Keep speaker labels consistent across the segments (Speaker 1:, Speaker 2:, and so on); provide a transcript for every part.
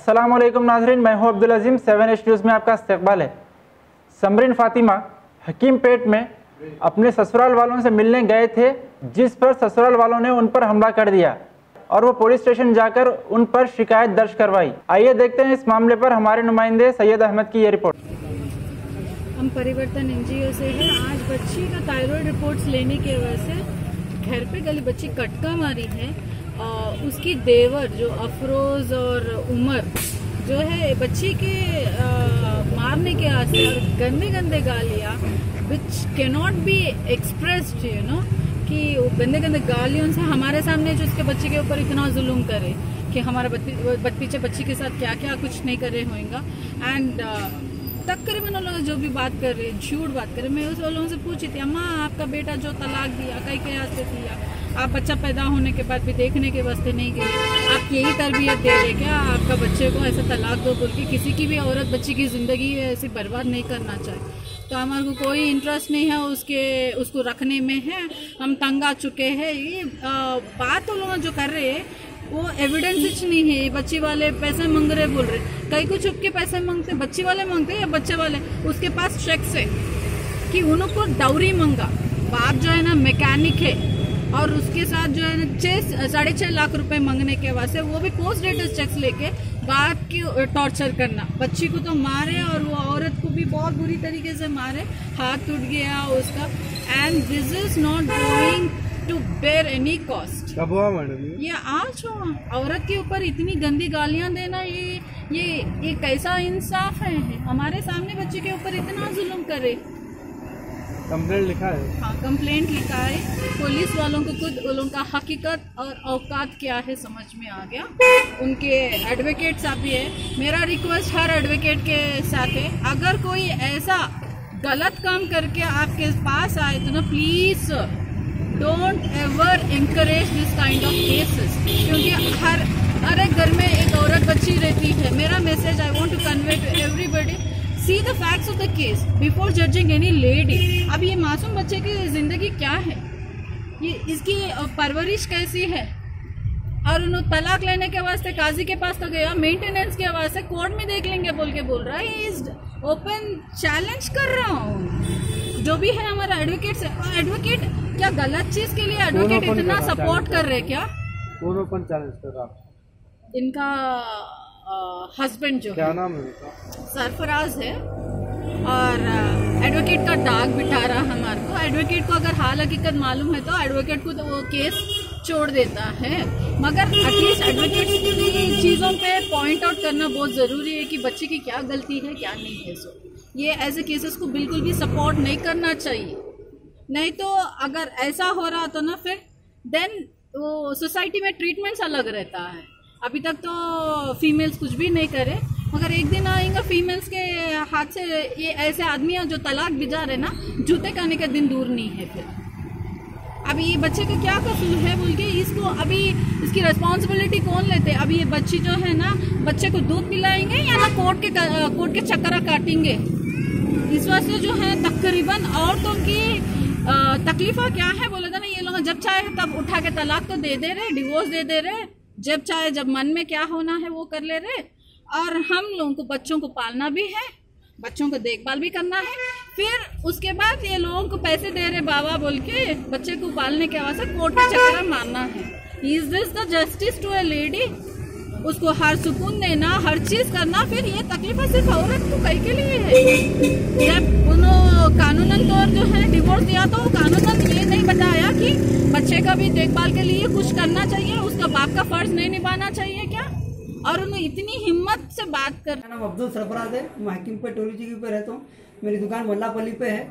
Speaker 1: अस्सलामुअलैकुम नाज़रीन, मैं हूं अब्दुल अजीम। 7H न्यूज़ में आपका इस्तकबाल है। समरीन फातिमा हकीम पेट में अपने ससुराल वालों से मिलने गए थे, जिस पर ससुराल वालों ने उन पर हमला कर दिया और वो पुलिस स्टेशन जाकर उन पर शिकायत दर्ज करवाई। आइए देखते हैं इस मामले पर हमारे नुमाइंदे सैयद अहमद की ये रिपोर्ट।
Speaker 2: हम परिवर्तन NGO से हैं। आज बच्ची का थायराइड रिपोर्ट्स लेने की वजह से घर पे गली बच्ची कटका मारी है। उसकी देवर जो अफरोज और उमर जो है बच्ची के मारने के आसपास गंदे गंदे गालियाँ विच कैनॉट बी एक्सप्रेस्ड कि वो गंदे गंदे गालियों से हमारे सामने जो उसके बच्चे के ऊपर इतना जुल्म करे कि हमारा पीछे बच्ची के साथ क्या क्या कुछ नहीं कर रहे होंगे। एंड तकरीबन लोग जो भी बात कर रहे झूठ बात कर रहे। मैं उस लोगों से पूछी थी, अम्मा आपका बेटा जो तलाक दिया कई के वास्ते दिया, आप बच्चा पैदा होने के बाद भी देखने के वास्ते नहीं गए, आप यही तरबियत दे रहे क्या आपका बच्चे को ऐसा तलाक दो बोल के? किसी की भी औरत बच्ची की ज़िंदगी ऐसे बर्बाद नहीं करना चाहे, तो हमारे को कोई इंटरेस्ट नहीं है उसको रखने में है। हम तंग आ चुके हैं। ये बात वो लोग जो कर रहे हैं वो एविडेंस नहीं है। बच्ची वाले पैसे मांग रहे बोल रहे, कई को छुप के पैसे मांगते, बच्ची वाले मांगते या बच्चे वाले उसके पास चेक्स है कि उनको डाउरी मांगा। बाप जो है ना मैकेनिक है और उसके साथ जो है ना 6.5 लाख रुपए मांगने के वास्ते वो भी पोस्ट डेटेड चेक्स लेके बाप की टॉर्चर करना। बच्ची को तो मारे और वो औरत को भी बहुत बुरी तरीके से मारे, हाथ टूट गया उसका। And this is not going to bear any cost.
Speaker 3: कब हुआ मैडम?
Speaker 2: ये आज हुआ। औरत के ऊपर इतनी गंदी गालियां देना ये कैसा इंसाफ है? हमारे सामने बच्चे के ऊपर इतना जुल्म करे।
Speaker 3: कंप्लेंट लिखा है?
Speaker 2: हाँ, कंप्लेंट लिखा है। पुलिस वालों को खुद उनका हकीकत और औकात क्या है समझ में आ गया। उनके एडवोकेट साहब भी है। मेरा रिक्वेस्ट हर एडवोकेट के साथ है, अगर कोई ऐसा गलत काम करके आपके पास आए तो ना please don't ever encourage this kind of cases, क्योंकि हर एक घर में एक औरत बच्ची रहती है। मेरा message I want to convey to everybody, see the facts of the case before judging any lady. अब ये मासूम बच्चे की जिंदगी क्या है, ये इसकी परवरिश कैसी है, और उन्होंने तलाक लेने के वास्ते काजी के पास तो गया, मेंटेनेंस के वास्ते कोर्ट में देख लेंगे बोल रहा है। इज ओपन चैलेंज कर रहा हूँ जो भी है हमारा एडवोकेट से। एडवोकेट क्या गलत चीज के लिए एडवोकेट इतना सपोर्ट कर रहे क्या?
Speaker 3: कौन ओपन चैलेंज कर रहा?
Speaker 2: इनका हस्बैंड जो
Speaker 3: क्या नाम है उनका?
Speaker 2: सरफराज है, और एडवोकेट का दाग बिठा रहा हमारे को। एडवोकेट को अगर हाल हकीकत मालूम है तो एडवोकेट को तो वो केस छोड़ देता है, मगर एटलीस्ट एडवोकेट की चीज़ों पे पॉइंट आउट करना बहुत ज़रूरी है कि बच्चे की क्या गलती है क्या नहीं है। सो ये ऐसे केसेस को बिल्कुल भी सपोर्ट नहीं करना चाहिए। नहीं तो अगर ऐसा हो रहा तो ना फिर देन वो सोसाइटी में ट्रीटमेंट्स अलग रहता है। अभी तक तो फीमेल्स कुछ भी नहीं करे, मगर एक दिन आएगा फीमेल्स के हाथ से ये ऐसे आदमियां जो तलाक भिजा रहे ना, जूते खाने का दिन दूर नहीं है। फिर अभी ये बच्चे का क्या कसूर है बोल के इसको अभी इसकी रिस्पॉन्सिबिलिटी कौन लेते? अभी ये बच्ची जो है ना, बच्चे को दूध पिलाएंगे या ना कोर्ट के चक्कर काटेंगे? इस वास्ते जो है तकरीबन औरतों की तकलीफा क्या है बोले था ना, ये लोग जब चाहे तब उठा के तलाक तो दे रहे, डिवोर्स दे रहे, जब चाहे जब मन में क्या होना है वो कर ले रहे। और हम लोगों को बच्चों को पालना भी है, बच्चों को देखभाल भी करना है, फिर उसके बाद ये लोगों को पैसे दे रहे बाबा बोल के बच्चे को पालने के वास्ते कोर्ट के चक्कर मारना है। Is this the justice to a lady? उसको हर सुकून देना, हर चीज करना, फिर ये तकलीफ सिर्फ औरत को कई के लिए है। जब उन्होंने कानूनन तौर जो है डिवोर्स दिया तो कानूनन ये नहीं बताया कि बच्चे का भी देखभाल के लिए कुछ करना चाहिए, उसका बाप का फर्ज नहीं निभाना चाहिए क्या? और उन्हें इतनी हिम्मत से बात कर।
Speaker 4: मेरा नाम अब्दुल सरफराज है, मैं हकीम पे टोरीजी पे रहता हूँ। मेरी दुकान मल्लापल्ली पे है।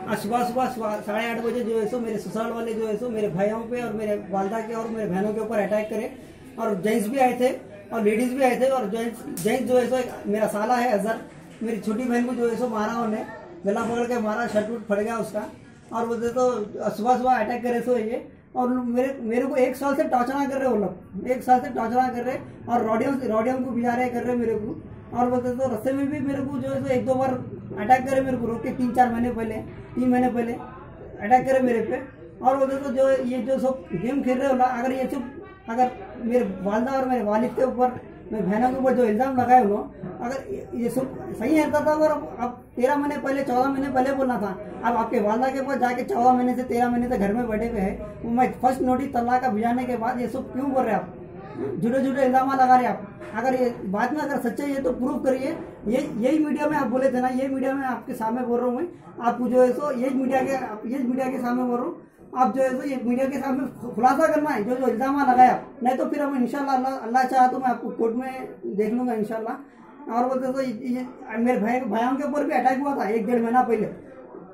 Speaker 4: आज सुबह 8:30 बजे जो है सो मेरे ससुराल वाले जो है सो मेरे भाइयों पे और मेरे वालदा के और मेरे बहनों के ऊपर अटैक करे, और जेंट्स भी आए थे और लेडीज भी आए थे। और जेंट्स जो है सो मेरा साला है अजहर, मेरी छोटी बहन को जो है सो मारा, उन्हें गला पकड़ के मारा, शर्ट वूट फट गया उसका। और वो तो सुबह अटैक करे सो ये, और मेरे को 1 साल से टॉर्चर कर रहे वो लोग, 1 साल से टॉर्चर कर रहे, और रोडियम को भिजा रहे कर रहे मेरे को। और बोलते तो रास्ते में भी मेरे को जो है 1-2 बार अटैक करे मेरे को, रोक के 3 महीने पहले अटैक करे मेरे पे। और बोलते तो जो ये जो सब गेम खेल रहे हो, अगर ये सब अगर मेरे वालदा और मेरे वालिद के ऊपर मेरी बहनों के ऊपर जो इल्ज़ाम लगाए उन्होंने, अगर ये सब सही है था अगर अब 13 महीने पहले 14 महीने पहले बोलना था। अब आपके वालदा के पास जाके 14 महीने से 13 महीने तक घर में बैठे हुए हैं, वो मैं फर्स्ट नोटिस तलाक का भिजाने के बाद ये सब क्यों बोल रहे हैं आप? झूठे झूठे इल्जाम लगा रहे हैं आप। अगर ये बात में अगर सच्चाई है तो प्रूव करिए। यही मीडिया में आप बोले थे ना, यही मीडिया में आपके सामने बोल रहा हूँ मैं, आपको जो है सो यही मीडिया के सामने बोल रहा हूँ, आप जो है सो ये मीडिया के सामने खुलासा करना है जो इल्जाम लगाया। नहीं तो फिर हम इंशाल्लाह अल्लाह चाहा तो मैं आपको कोर्ट में देख लूंगा इंशाल्लाह। और बोलते तो मेरे भाइयों के ऊपर भी अटैक हुआ था 1-1.5 महीना पहले,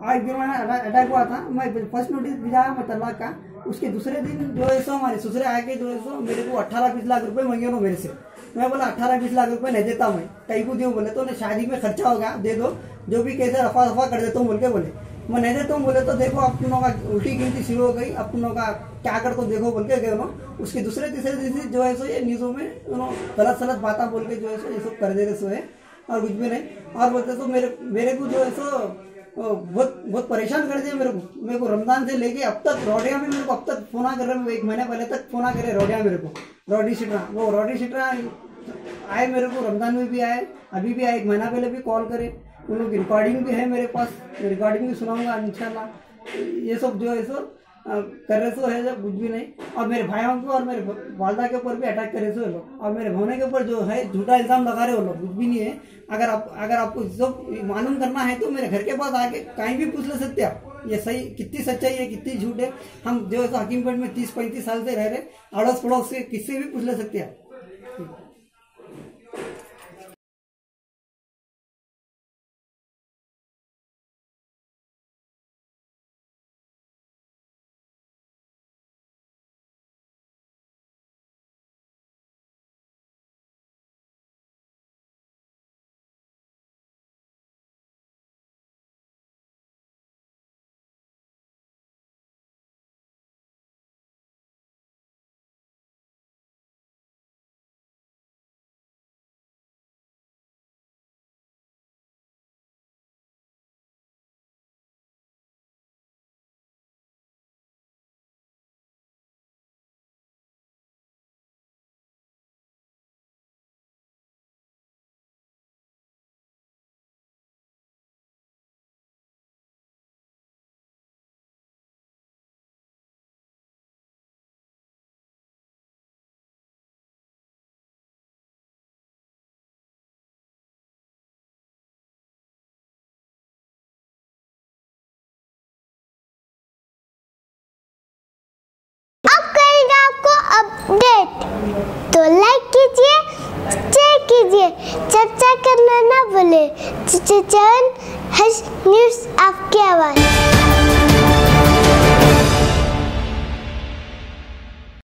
Speaker 4: 1-1.5 महीना अटैक हुआ था। मैं फर्स्ट नोटिस भिजाया मैं तलाक का, उसके दूसरे दिन जो है सो हमारे ससुरे आके जो है सो मेरे को 18-20 लाख रुपए मांगे उन्होंने मेरे से। मैं बोला 18-20 लाख रुपए नहीं देता मैं, कहीं को दूँ बोले तो उन्हें शादी में खर्चा होगा दे दो, जो भी कैसे रफा दफा कर देता हूँ बोल के बोले। मैं नहीं देता हूँ बोले तो देखो आप तुम का उल्टी गिनती शुरू हो गई, अब तुम का क्या कर तो देखो बोल के गए उन्होंने। उसके दूसरे तीसरे दिन जो है सो ये न्यूज़ों में उन्होंने गलत बातें बोल के जो है सो ये सब कर दे रहे सो है और कुछ भी नहीं। और बोलते तो मेरे को जो है सो बहुत परेशान कर दिया मेरे को रमजान से लेके अब तक। रोडिया भी मेरे को अब तक फोन कर रहे, 1 महीने पहले तक फोन करे रोडिया मेरे को, रोडी सिटरा वो रोडी सिटरा आए मेरे को, रमजान में भी आए, अभी भी आए, 1 महीना पहले भी कॉल करे। उन लोग की रिकॉर्डिंग भी है मेरे पास, रिकॉर्डिंग भी सुनाऊंगा इंशाल्लाह। ये सब जो है सो कर रहे सो है जब कुछ भी नहीं। और मेरे भाइयों को और मेरे वालदा के ऊपर भी अटैक करे सो लोग, और मेरे भावने के ऊपर जो है झूठा इल्जाम लगा रहे हो लोग, कुछ भी नहीं है। अगर आपको सब मालूम करना है तो मेरे घर के पास आके कहीं भी पूछ ले सकते आप, ये सही कितनी सच्चाई है कितनी झूठ है। हम जो है सो हकीमपेट में 30-35 साल से रह रहे, अड़ोस पड़ोस से किससे भी पूछ ले सकते हैं।
Speaker 5: अपडेट तो लाइक कीजिए, शेयर कीजिए, चर्चा करना ना भूले। Channel news